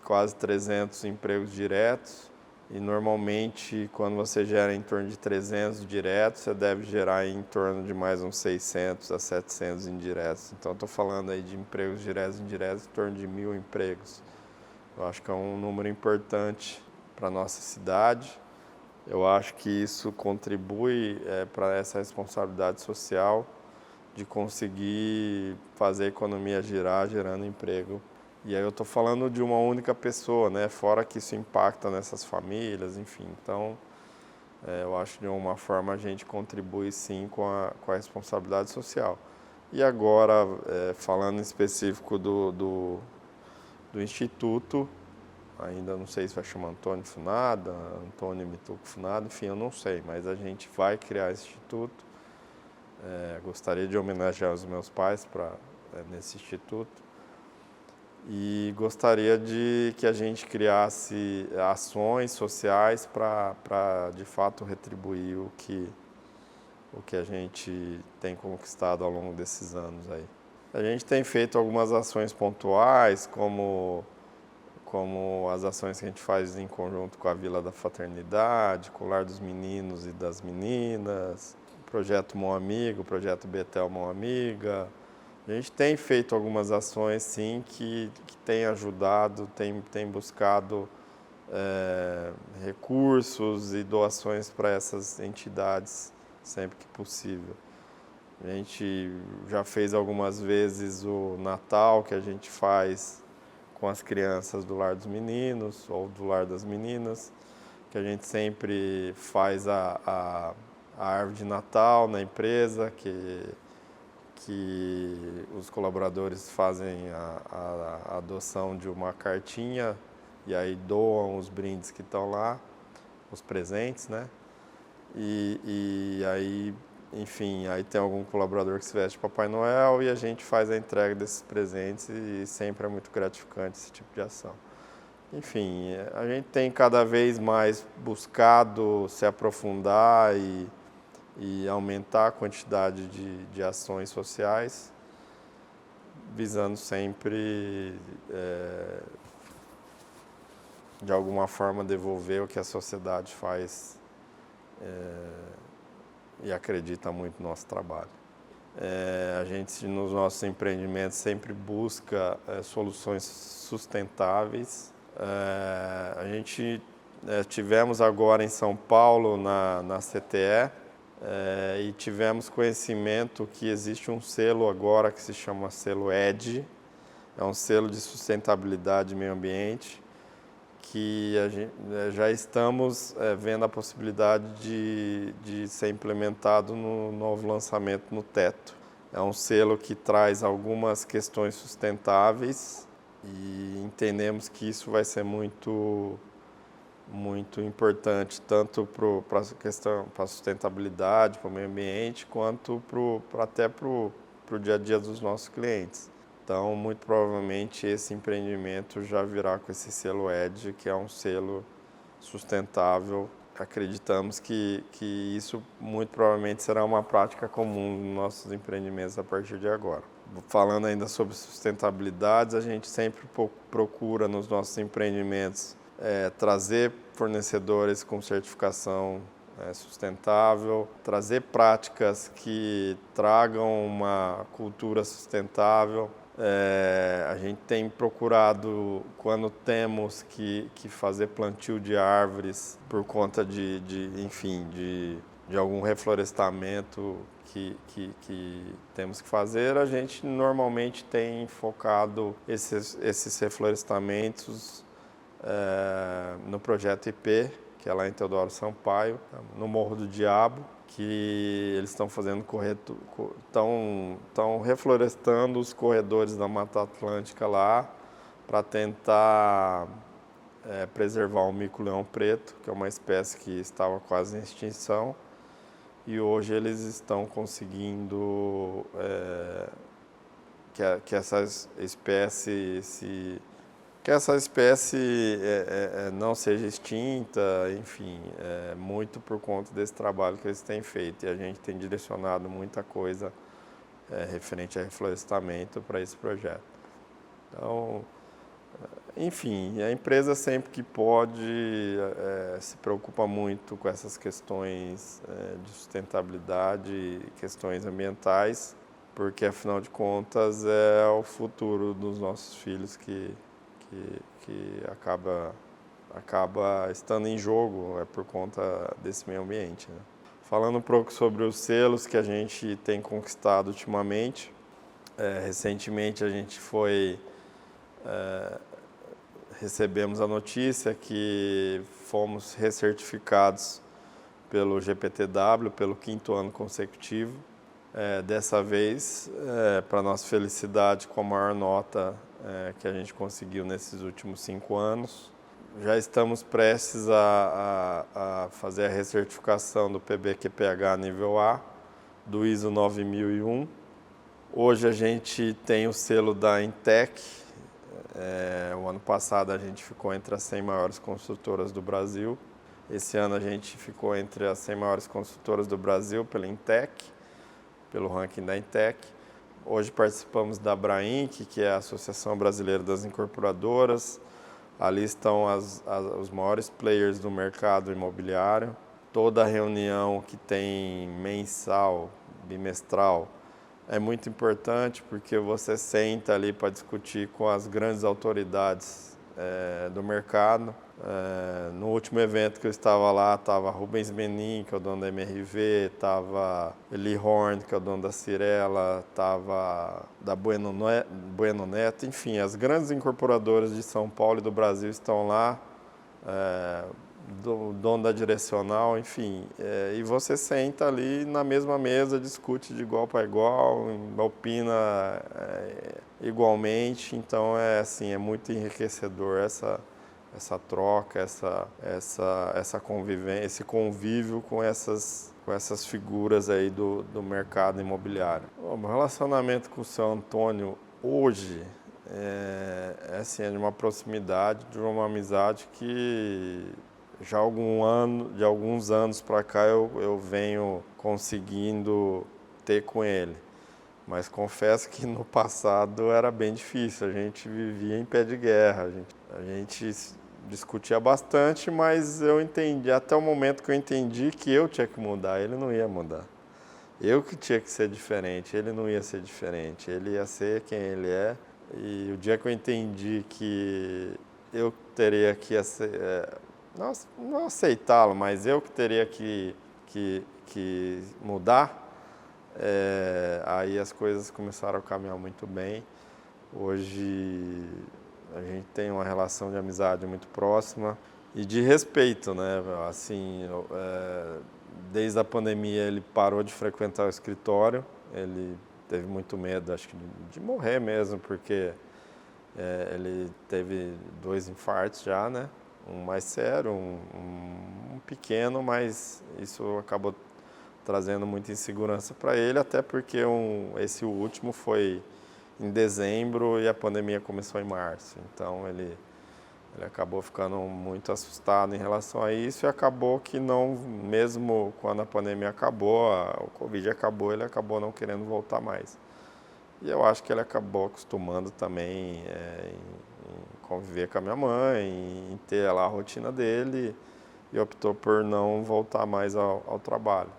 Speaker 1: quase 300 empregos diretos e normalmente quando você gera em torno de 300 diretos, você deve gerar em torno de mais uns 600 a 700 indiretos. Então estou falando aí de empregos diretos e indiretos em torno de 1.000 empregos. Eu acho que é um número importante para a nossa cidade. Eu acho que isso contribui para essa responsabilidade social de conseguir fazer a economia girar, gerando emprego E aí eu estou falando de uma única pessoa, né? Fora que isso impacta nessas famílias, enfim. Então, eu acho que de uma forma a gente contribui sim com a responsabilidade social. E agora, falando em específico do Instituto, ainda não sei se vai chamar Antônio Funada, Antônio Mituco Funada, enfim, eu não sei, mas a gente vai criar esse instituto. Gostaria de homenagear os meus pais nesse instituto e gostaria de que a gente criasse ações sociais para de fato retribuir o que a gente tem conquistado ao longo desses anos aí. A gente tem feito algumas ações pontuais, como as ações que a gente faz em conjunto com a Vila da Fraternidade, com o Lar dos Meninos e das Meninas, o Projeto Mão Amiga, o Projeto Betel Mão Amiga. A gente tem feito algumas ações, sim, que tem ajudado, tem buscado recursos e doações para essas entidades sempre que possível. A gente já fez algumas vezes o Natal, que a gente faz com as crianças do Lar dos Meninos ou do Lar das Meninas, que a gente sempre faz a árvore de Natal na empresa, que os colaboradores fazem a adoção de uma cartinha e aí doam os brindes que estão lá, os presentes, né? E aí, enfim, aí tem algum colaborador que se veste de Papai Noel e a gente faz a entrega desses presentes e sempre é muito gratificante esse tipo de ação. Enfim, a gente tem cada vez mais buscado se aprofundar e aumentar a quantidade de ações sociais, visando sempre, de alguma forma, devolver o que a sociedade faz e acredita muito no nosso trabalho. A gente, nos nossos empreendimentos, sempre busca soluções sustentáveis. A gente tivemos agora em São Paulo, na CTE, e tivemos conhecimento que existe um selo agora que se chama selo EDGE, é um selo de sustentabilidade e meio ambiente, que já estamos vendo a possibilidade de ser implementado no novo lançamento no Teto. É um selo que traz algumas questões sustentáveis e entendemos que isso vai ser muito importante, tanto para a questão, para a sustentabilidade, para o meio ambiente, quanto até para o dia a dia dos nossos clientes. Então, muito provavelmente, esse empreendimento já virá com esse selo EDGE, que é um selo sustentável. Acreditamos que isso, muito provavelmente, será uma prática comum nos nossos empreendimentos a partir de agora. Falando ainda sobre sustentabilidade, a gente sempre procura, nos nossos empreendimentos, trazer fornecedores com certificação sustentável, trazer práticas que tragam uma cultura sustentável. A gente tem procurado, quando temos que fazer plantio de árvores por conta enfim, de algum reflorestamento que temos que fazer, a gente normalmente tem focado esses reflorestamentos no projeto IP, que é lá em Teodoro Sampaio, no Morro do Diabo, que eles estão fazendo estão reflorestando os corredores da Mata Atlântica lá para tentar preservar o mico-leão preto, que é uma espécie que estava quase em extinção, e hoje eles estão conseguindo que essa espécie não seja extinta, enfim, muito por conta desse trabalho que eles têm feito. E a gente tem direcionado muita coisa referente a reflorestamento para esse projeto. Então, enfim, a empresa sempre que pode se preocupa muito com essas questões de sustentabilidade, questões ambientais, porque afinal de contas é o futuro dos nossos filhos que acaba estando em jogo por conta desse meio ambiente, né? Falando um pouco sobre os selos que a gente tem conquistado ultimamente, recentemente a gente foi recebemos a notícia que fomos recertificados pelo GPTW, pelo 5º ano consecutivo. Dessa vez, para nossa felicidade, com a maior nota que a gente conseguiu nesses últimos 5 anos. Já estamos prestes a fazer a recertificação do PBQPH nível A, do ISO 9001. Hoje a gente tem o selo da Intec. O ano passado a gente ficou entre as 100 maiores construtoras do Brasil. Esse ano a gente ficou entre as 100 maiores construtoras do Brasil pela Intec, pelo ranking da Intec. Hoje participamos da ABRAINC, que é a Associação Brasileira das Incorporadoras. Ali estão os maiores players do mercado imobiliário. Toda reunião que tem mensal, bimestral, é muito importante porque você senta ali para discutir com as grandes autoridades do mercado. No último evento que eu estava lá, estava Rubens Menin, que é o dono da MRV, estava Eli Horn, que é o dono da Cirela, estava da Bueno Neto, enfim, as grandes incorporadoras de São Paulo e do Brasil estão lá, do dono da Direcional, enfim, e você senta ali na mesma mesa, discute de igual para igual, opina igualmente, então é muito enriquecedor essa troca, essa convivência, esse convívio com essas figuras aí do mercado imobiliário. O meu relacionamento com o seu Antônio hoje é de uma proximidade, de uma amizade que já de alguns anos para cá eu venho conseguindo ter com ele. Mas confesso que no passado era bem difícil, a gente vivia em pé de guerra, a gente discutia bastante, mas eu entendi, até o momento que eu entendi que eu tinha que mudar, ele não ia mudar. Eu que tinha que ser diferente, ele não ia ser diferente, ele ia ser quem ele é. E o dia que eu entendi que eu teria que não aceitá-lo, mas eu que teria que mudar, aí as coisas começaram a caminhar muito bem. Hoje a gente tem uma relação de amizade muito próxima e de respeito, né? Assim, desde a pandemia ele parou de frequentar o escritório, ele teve muito medo, acho que de morrer mesmo, porque ele teve 2 infartos já, né? Um mais sério, um pequeno, mas isso acabou trazendo muita insegurança para ele, até porque esse último foi em dezembro e a pandemia começou em março. Então ele acabou ficando muito assustado em relação a isso e acabou que não, mesmo quando a pandemia acabou, o Covid acabou, ele acabou não querendo voltar mais. E eu acho que ele acabou acostumando também em conviver com a minha mãe, em ter lá a rotina dele e optou por não voltar mais ao trabalho.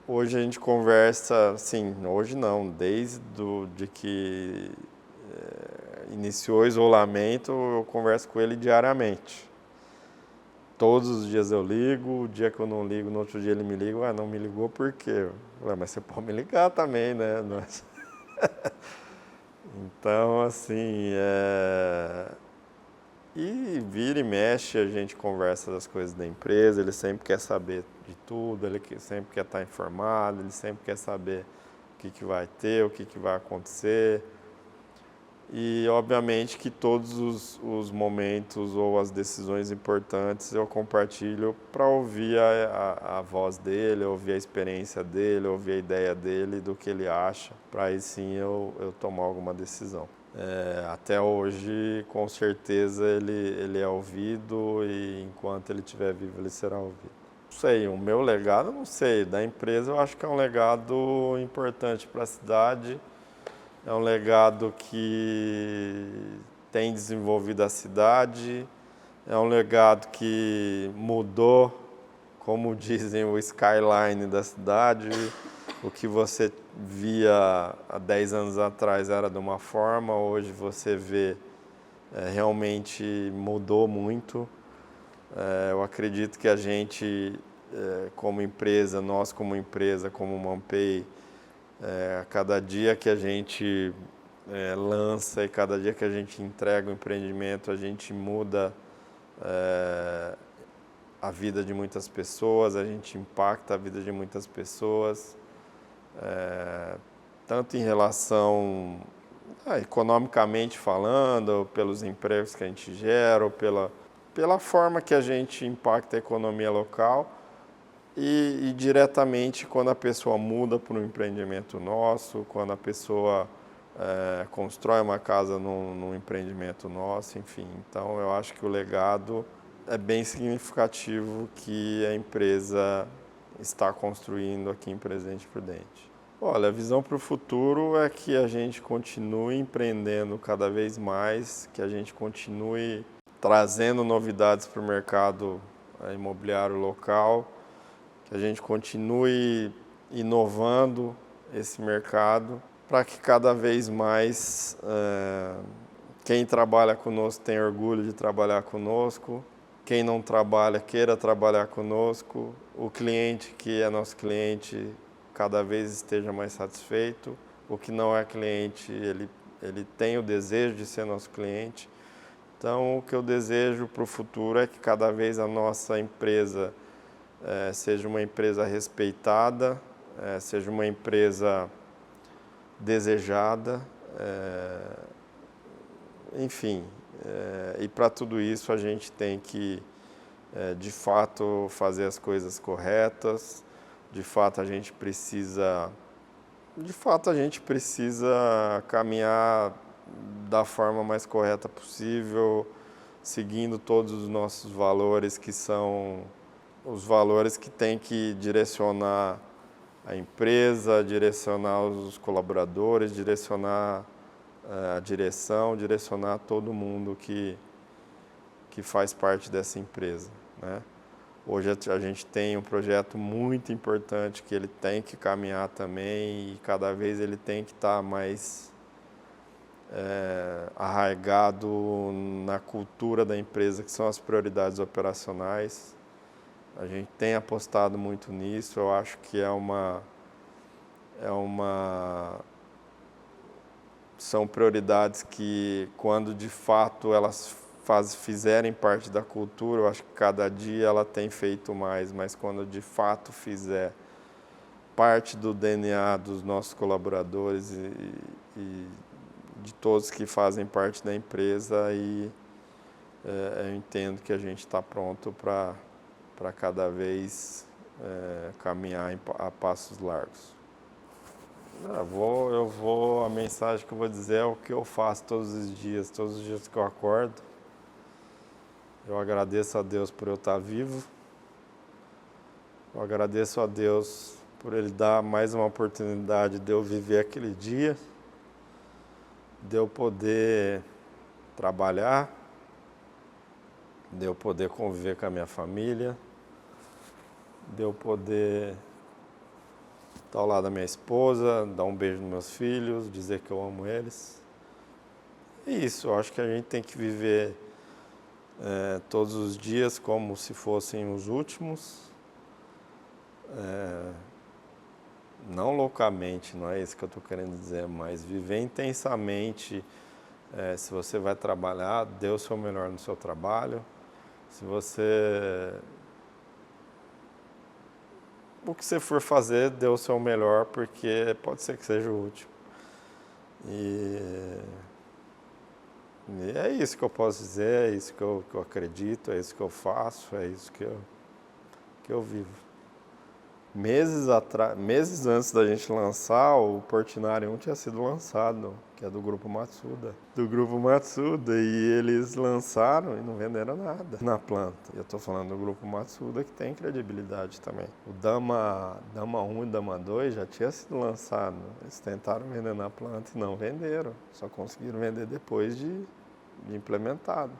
Speaker 1: Hoje a gente conversa, sim, hoje não, desde de que iniciou o isolamento, eu converso com ele diariamente. Todos os dias eu ligo, o dia que eu não ligo, no outro dia ele me liga, não me ligou por quê? Mas você pode me ligar também, né? Então, assim, e vira e mexe, a gente conversa das coisas da empresa, ele sempre quer saber de tudo, ele sempre quer estar informado, ele sempre quer saber o que vai ter, o que vai acontecer. E, obviamente, que todos os momentos ou as decisões importantes eu compartilho para ouvir a voz dele, ouvir a experiência dele, ouvir a ideia dele, do que ele acha, para aí sim eu tomar alguma decisão. Até hoje, com certeza, ele é ouvido e enquanto ele estiver vivo, ele será ouvido. Não sei, o meu legado, não sei, da empresa eu acho que é um legado importante para a cidade, é um legado que tem desenvolvido a cidade, é um legado que mudou, como dizem, o skyline da cidade. O que você via há 10 anos atrás era de uma forma, hoje você vê realmente mudou muito. Eu acredito que a gente, como empresa, nós como empresa, como Mampei, a cada dia que a gente lança e cada dia que a gente entrega o empreendimento, a gente muda a vida de muitas pessoas, a gente impacta a vida de muitas pessoas, tanto em relação, economicamente falando, pelos empregos que a gente gera, ou pela forma que a gente impacta a economia local e diretamente quando a pessoa muda para um empreendimento nosso, quando a pessoa constrói uma casa num empreendimento nosso, enfim. Então, eu acho que o legado é bem significativo que a empresa está construindo aqui em Presidente Prudente. Olha, a visão para o futuro é que a gente continue empreendendo cada vez mais, que a gente continue trazendo novidades para o mercado imobiliário local, que a gente continue inovando esse mercado para que cada vez mais quem trabalha conosco tenha orgulho de trabalhar conosco, quem não trabalha queira trabalhar conosco, o cliente que é nosso cliente cada vez esteja mais satisfeito, o que não é cliente, ele tem o desejo de ser nosso cliente. Então, o que eu desejo para o futuro é que cada vez a nossa empresa seja uma empresa respeitada, seja uma empresa desejada, enfim. E para tudo isso a gente tem que, de fato, fazer as coisas corretas, de fato a gente precisa caminhar da forma mais correta possível, seguindo todos os nossos valores, que são os valores que têm que direcionar a empresa, direcionar os colaboradores, direcionar a direção, direcionar todo mundo que faz parte dessa empresa, né? Hoje a gente tem um projeto muito importante que ele tem que caminhar também e cada vez ele tem que estar mais arraigado na cultura da empresa, que são as prioridades operacionais. A gente tem apostado muito nisso, eu acho que são prioridades que, quando de fato elas fizerem parte da cultura, eu acho que cada dia ela tem feito mais, mas quando de fato fizer parte do DNA dos nossos colaboradores e de todos que fazem parte da empresa, aí eu entendo que a gente está pronto para cada vez caminhar a passos largos. A mensagem que eu vou dizer é o que eu faço todos os dias que eu acordo. Eu agradeço a Deus por eu estar vivo. Eu agradeço a Deus por Ele dar mais uma oportunidade de eu viver aquele dia, de eu poder trabalhar, de eu poder conviver com a minha família, de eu poder estar ao lado da minha esposa, dar um beijo nos meus filhos, dizer que eu amo eles. É isso, eu acho que a gente tem que viver todos os dias como se fossem os últimos, não loucamente, não é isso que eu estou querendo dizer, mas viver intensamente. Se você vai trabalhar, dê o seu melhor no seu trabalho. Se você... O que você for fazer, dê o seu melhor, porque pode ser que seja o último. E é isso que eu posso dizer, é isso que eu acredito, é isso que eu faço, é isso que eu vivo. Meses antes da gente lançar, o Portinari 1 tinha sido lançado, que é do Grupo Matsuda. E eles lançaram e não venderam nada na planta. Eu estou falando do Grupo Matsuda, que tem credibilidade também. O Dama 1 e Dama 2 já tinha sido lançado. Eles tentaram vender na planta e não venderam. Só conseguiram vender depois de implementado.